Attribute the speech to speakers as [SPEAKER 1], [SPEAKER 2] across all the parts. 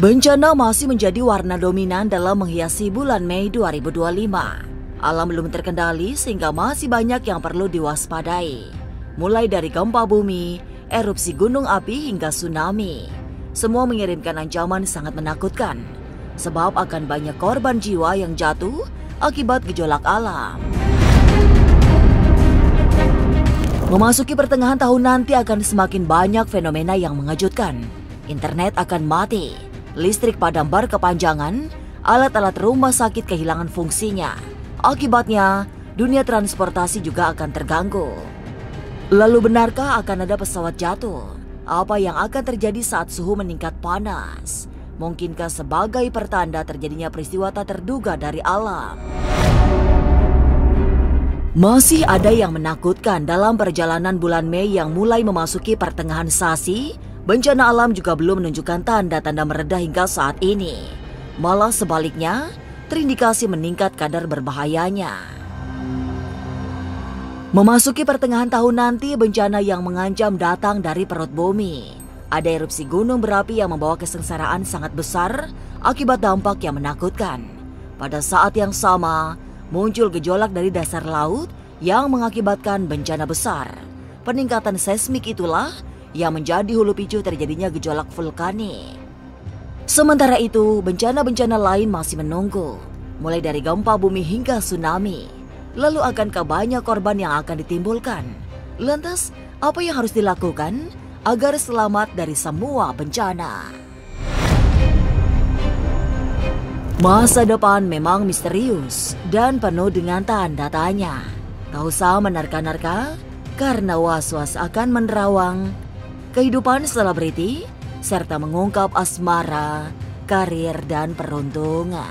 [SPEAKER 1] Bencana masih menjadi warna dominan dalam menghiasi bulan Mei 2025. Alam belum terkendali sehingga masih banyak yang perlu diwaspadai. Mulai dari gempa bumi, erupsi gunung api hingga tsunami. Semua mengirimkan ancaman sangat menakutkan. Sebab akan banyak korban jiwa yang jatuh akibat gejolak alam. Memasuki pertengahan tahun nanti akan semakin banyak fenomena yang mengejutkan. Internet akan mati, listrik padam berkepanjangan, alat-alat rumah sakit kehilangan fungsinya. Akibatnya, dunia transportasi juga akan terganggu. Lalu benarkah akan ada pesawat jatuh? Apa yang akan terjadi saat suhu meningkat panas? Mungkinkah sebagai pertanda terjadinya peristiwa tak terduga dari alam? Masih ada yang menakutkan dalam perjalanan bulan Mei yang mulai memasuki pertengahan sasi. Bencana alam juga belum menunjukkan tanda-tanda mereda hingga saat ini. Malah sebaliknya, terindikasi meningkat kadar berbahayanya. Memasuki pertengahan tahun nanti, bencana yang mengancam datang dari perut bumi. Ada erupsi gunung berapi yang membawa kesengsaraan sangat besar akibat dampak yang menakutkan. Pada saat yang sama, muncul gejolak dari dasar laut yang mengakibatkan bencana besar. Peningkatan seismik itulah yang menjadi hulu picu terjadinya gejolak vulkanik. Sementara itu, bencana-bencana lain masih menunggu, mulai dari gempa bumi hingga tsunami. Lalu akankah banyak korban yang akan ditimbulkan? Lantas, apa yang harus dilakukan agar selamat dari semua bencana? Masa depan memang misterius dan penuh dengan tanda tanya. Tak usah menerka-nerka karena was-was akan menerawang kehidupan selebriti serta mengungkap asmara, karir, dan peruntungan.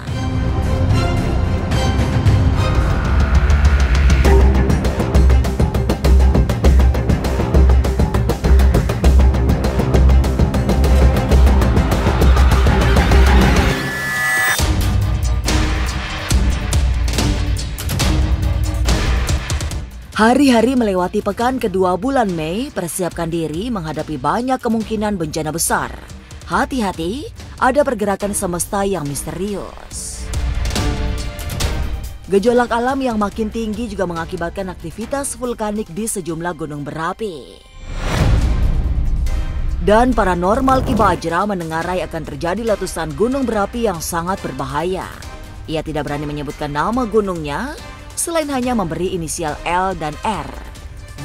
[SPEAKER 1] Hari-hari melewati pekan kedua bulan Mei, persiapkan diri menghadapi banyak kemungkinan bencana besar. Hati-hati, ada pergerakan semesta yang misterius. Gejolak alam yang makin tinggi juga mengakibatkan aktivitas vulkanik di sejumlah gunung berapi. Dan paranormal Ki Bajra menengarai akan terjadi letusan gunung berapi yang sangat berbahaya. Ia tidak berani menyebutkan nama gunungnya, selain hanya memberi inisial L dan R.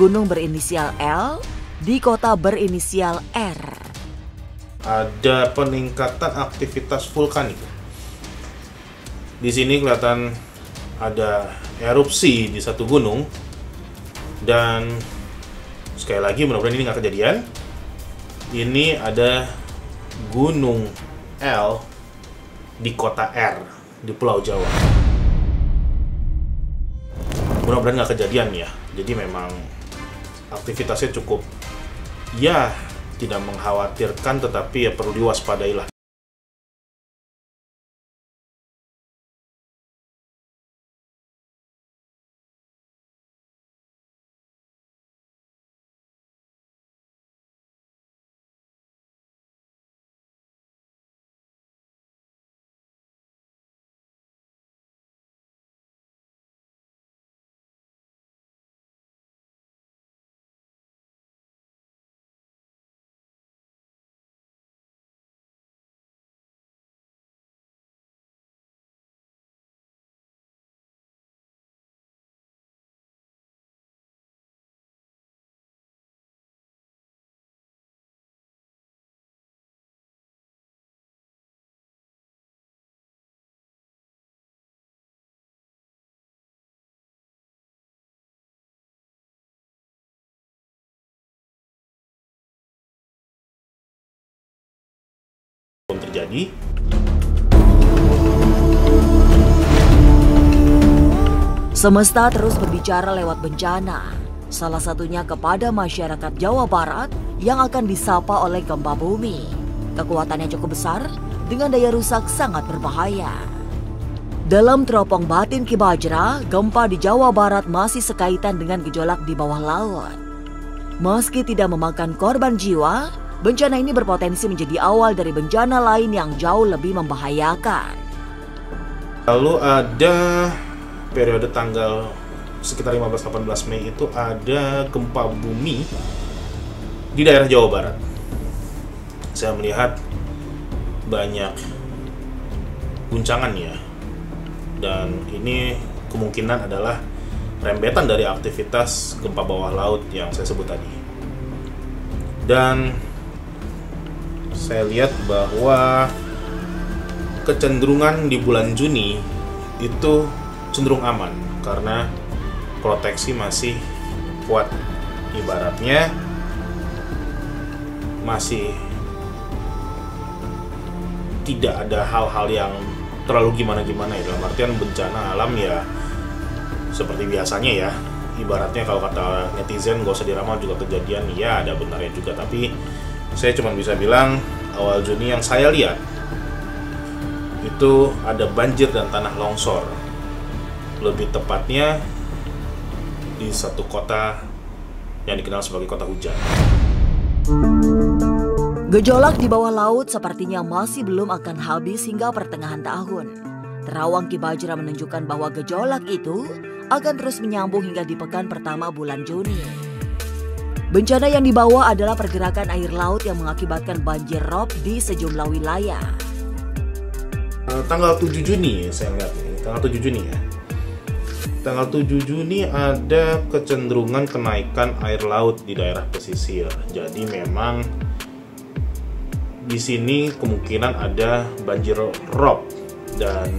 [SPEAKER 1] Gunung berinisial L di kota berinisial R.
[SPEAKER 2] Ada peningkatan aktivitas vulkanik. Di sini kelihatan ada erupsi di satu gunung. Dan sekali lagi mudah-mudahan ini nggak kejadian. Ini ada gunung L di kota R di Pulau Jawa. Mudah-mudahan nggak kejadian ya. Jadi memang aktivitasnya cukup ya tidak mengkhawatirkan, tetapi ya perlu diwaspadai lah. Terjadi.
[SPEAKER 1] Semesta terus berbicara lewat bencana, salah satunya kepada masyarakat Jawa Barat yang akan disapa oleh gempa bumi. Kekuatannya cukup besar dengan daya rusak sangat berbahaya. Dalam teropong batin Ki Bajra, gempa di Jawa Barat masih sekaitan dengan gejolak di bawah laut. Meski tidak memakan korban jiwa, Bencana ini berpotensi menjadi awal dari bencana lain yang jauh lebih membahayakan.
[SPEAKER 2] Lalu ada periode tanggal sekitar 15-18 Mei itu ada gempa bumi di daerah Jawa Barat. Saya melihat banyak guncangan ya, dan ini kemungkinan adalah rembetan dari aktivitas gempa bawah laut yang saya sebut tadi. Dan saya lihat bahwa kecenderungan di bulan Juni itu cenderung aman karena proteksi masih kuat. Ibaratnya masih tidak ada hal-hal yang terlalu gimana-gimana ya, dalam artian bencana alam ya seperti biasanya ya. Ibaratnya kalau kata netizen gak usah diramal juga kejadian, ya ada benarnya juga. Tapi saya cuma bisa bilang awal Juni yang saya lihat itu ada banjir dan tanah longsor. Lebih tepatnya di satu kota yang dikenal sebagai kota hujan.
[SPEAKER 1] Gejolak di bawah laut sepertinya masih belum akan habis hingga pertengahan tahun. Terawang Ki Bajra menunjukkan bahwa gejolak itu akan terus menyambung hingga di pekan pertama bulan Juni. Bencana yang dibawa adalah pergerakan air laut yang mengakibatkan banjir rob di sejumlah wilayah.
[SPEAKER 2] Tanggal 7 Juni saya lihat ini, tanggal 7 Juni ya. Tanggal 7 Juni ada kecenderungan kenaikan air laut di daerah pesisir. Jadi memang di sini kemungkinan ada banjir rob, dan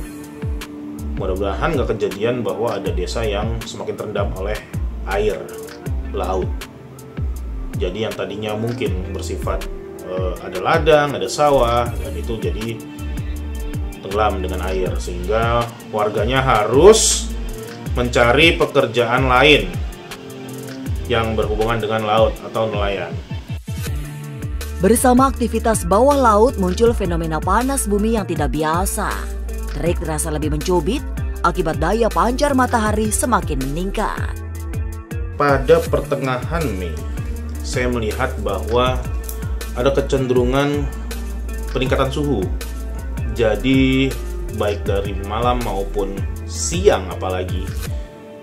[SPEAKER 2] mudah-mudahan nggak kejadian bahwa ada desa yang semakin terendam oleh air laut. Jadi yang tadinya mungkin bersifat ada ladang, ada sawah, dan itu jadi tenggelam dengan air, sehingga warganya harus mencari pekerjaan lain yang berhubungan dengan laut atau nelayan.
[SPEAKER 1] Bersama aktivitas bawah laut muncul fenomena panas bumi yang tidak biasa. Terik terasa lebih mencubit akibat daya pancar matahari semakin meningkat.
[SPEAKER 2] Pada pertengahan Mei, saya melihat bahwa ada kecenderungan peningkatan suhu. Jadi baik dari malam maupun siang apalagi,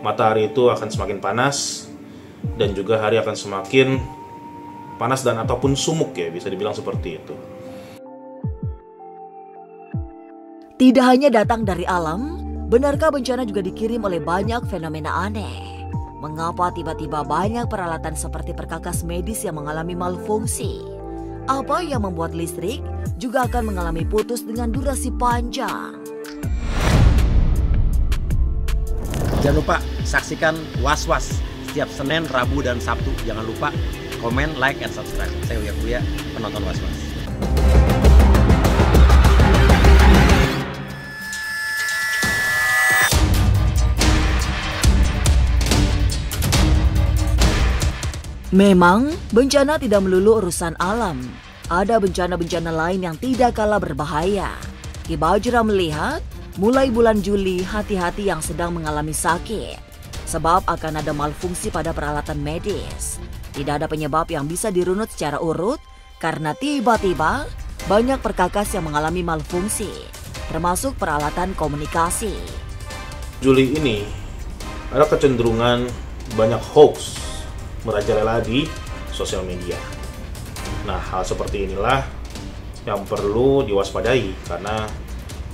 [SPEAKER 2] matahari itu akan semakin panas dan juga hari akan semakin panas dan ataupun sumuk ya, bisa dibilang seperti itu.
[SPEAKER 1] Tidak hanya datang dari alam, benarkah bencana juga dikirim oleh banyak fenomena aneh? Mengapa tiba-tiba banyak peralatan seperti perkakas medis yang mengalami malfungsi? Apa yang membuat listrik juga akan mengalami putus dengan durasi panjang?
[SPEAKER 3] Jangan lupa saksikan Was-Was setiap Senin, Rabu, dan Sabtu. Jangan lupa komen, like, and subscribe. Saya Uya Kuya, penonton Was-Was.
[SPEAKER 1] Memang, bencana tidak melulu urusan alam. Ada bencana-bencana lain yang tidak kalah berbahaya. Ki Bajra melihat, mulai bulan Juli hati-hati yang sedang mengalami sakit. Sebab akan ada malfungsi pada peralatan medis. Tidak ada penyebab yang bisa dirunut secara urut, karena tiba-tiba banyak perkakas yang mengalami malfungsi, termasuk peralatan komunikasi.
[SPEAKER 2] Juli ini ada kecenderungan banyak hoax merajalela di sosial media. Nah, hal seperti inilah yang perlu diwaspadai, karena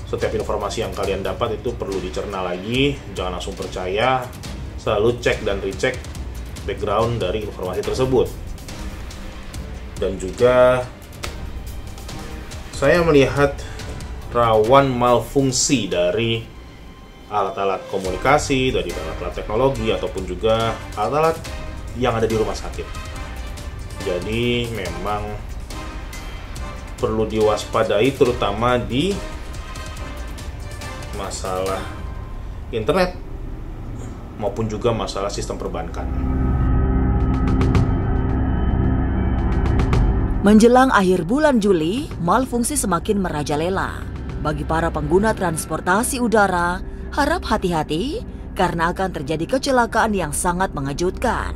[SPEAKER 2] setiap informasi yang kalian dapat itu perlu dicerna lagi, jangan langsung percaya, selalu cek dan recheck background dari informasi tersebut. Dan juga saya melihat rawan malfungsi dari alat-alat komunikasi, dari alat-alat teknologi, ataupun juga alat-alat yang ada di rumah sakit. Jadi memang perlu diwaspadai, terutama di masalah internet maupun juga masalah sistem perbankan.
[SPEAKER 1] Menjelang akhir bulan Juli, malfungsi semakin merajalela. Bagi para pengguna transportasi udara, harap hati-hati karena akan terjadi kecelakaan yang sangat mengejutkan.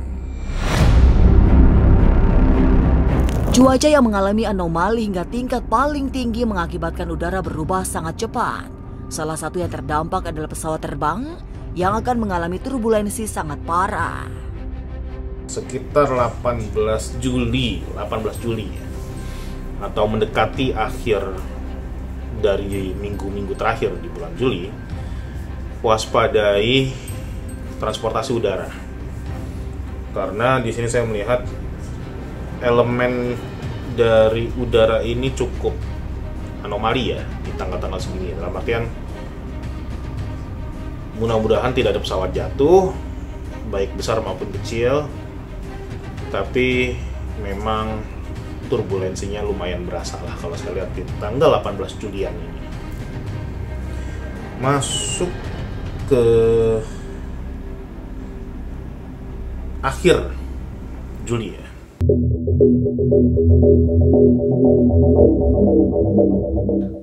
[SPEAKER 1] Cuaca yang mengalami anomali hingga tingkat paling tinggi mengakibatkan udara berubah sangat cepat. Salah satu yang terdampak adalah pesawat terbang yang akan mengalami turbulensi sangat parah.
[SPEAKER 2] Sekitar 18 Juli ya, atau mendekati akhir dari minggu-minggu terakhir di bulan Juli, waspadai transportasi udara. Karena di sini saya melihat elemen dari udara ini cukup anomali ya di tanggal-tanggal segini. Dalam artian mudah-mudahan tidak ada pesawat jatuh, baik besar maupun kecil. Tapi memang turbulensinya lumayan berasa lah kalau saya lihat di tanggal 18 Julian ini. Masuk ke akhir Juli ya.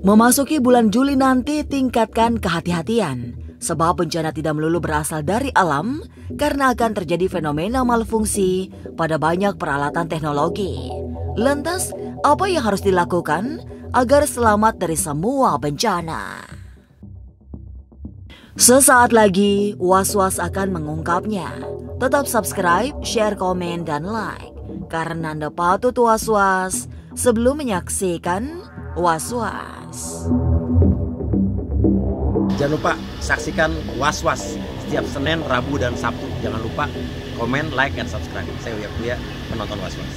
[SPEAKER 1] Memasuki bulan Juli nanti tingkatkan kehati-hatian. Sebab bencana tidak melulu berasal dari alam karena akan terjadi fenomena malfungsi pada banyak peralatan teknologi. Lantas, apa yang harus dilakukan agar selamat dari semua bencana? Sesaat lagi, Was-Was akan mengungkapnya. Tetap subscribe, share, komen, dan like. Karena Anda patut was-was sebelum menyaksikan Was-Was.
[SPEAKER 3] Jangan lupa saksikan Was-Was setiap Senin, Rabu, dan Sabtu. Jangan lupa komen, like, dan subscribe. Saya Uya Kuya, penonton Was-Was.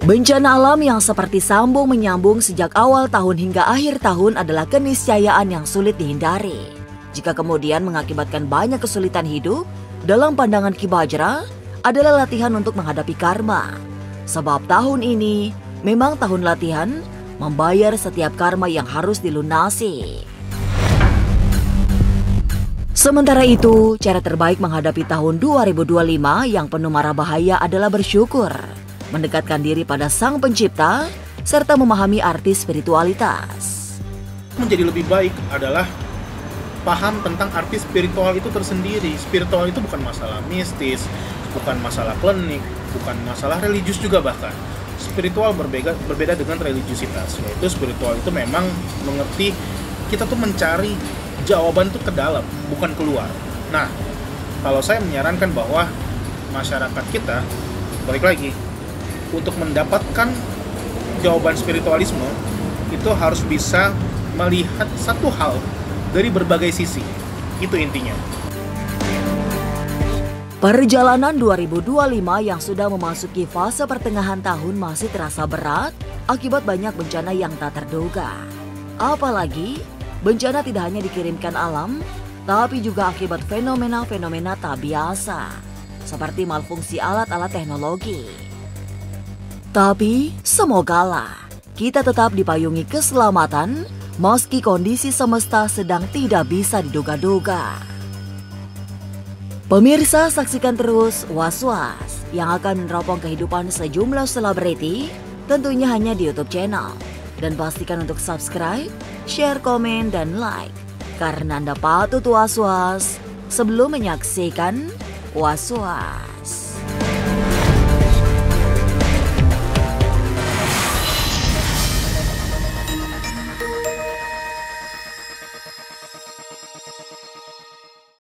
[SPEAKER 1] Bencana alam yang seperti sambung menyambung sejak awal tahun hingga akhir tahun adalah keniscayaan yang sulit dihindari. Jika kemudian mengakibatkan banyak kesulitan hidup, dalam pandangan Ki Bajra adalah latihan untuk menghadapi karma. Sebab tahun ini memang tahun latihan membayar setiap karma yang harus dilunasi. Sementara itu, cara terbaik menghadapi tahun 2025 yang penuh mara bahaya adalah bersyukur, mendekatkan diri pada Sang Pencipta, serta memahami arti spiritualitas.
[SPEAKER 2] Menjadi lebih baik adalah paham tentang arti spiritual itu tersendiri. Spiritual itu bukan masalah mistis, bukan masalah klinik, bukan masalah religius juga bahkan. Spiritual berbeda dengan religiusitas. Yaitu spiritual itu memang mengerti kita tuh mencari jawaban tuh ke dalam, bukan keluar. Nah, kalau saya menyarankan bahwa masyarakat kita, balik lagi, untuk mendapatkan jawaban spiritualisme itu harus bisa melihat satu hal dari berbagai sisi. Itu intinya.
[SPEAKER 1] Perjalanan 2025 yang sudah memasuki fase pertengahan tahun masih terasa berat akibat banyak bencana yang tak terduga. Apalagi, bencana tidak hanya dikirimkan alam, tapi juga akibat fenomena-fenomena tak biasa, seperti malfungsi alat-alat teknologi. Tapi, semogalah kita tetap dipayungi keselamatan meski kondisi semesta sedang tidak bisa diduga-duga. Pemirsa, saksikan terus Was-Was yang akan meneropong kehidupan sejumlah selebriti, tentunya hanya di YouTube channel. Dan pastikan untuk subscribe, share, komen, dan like. Karena Anda patut Was-Was sebelum menyaksikan Was-Was.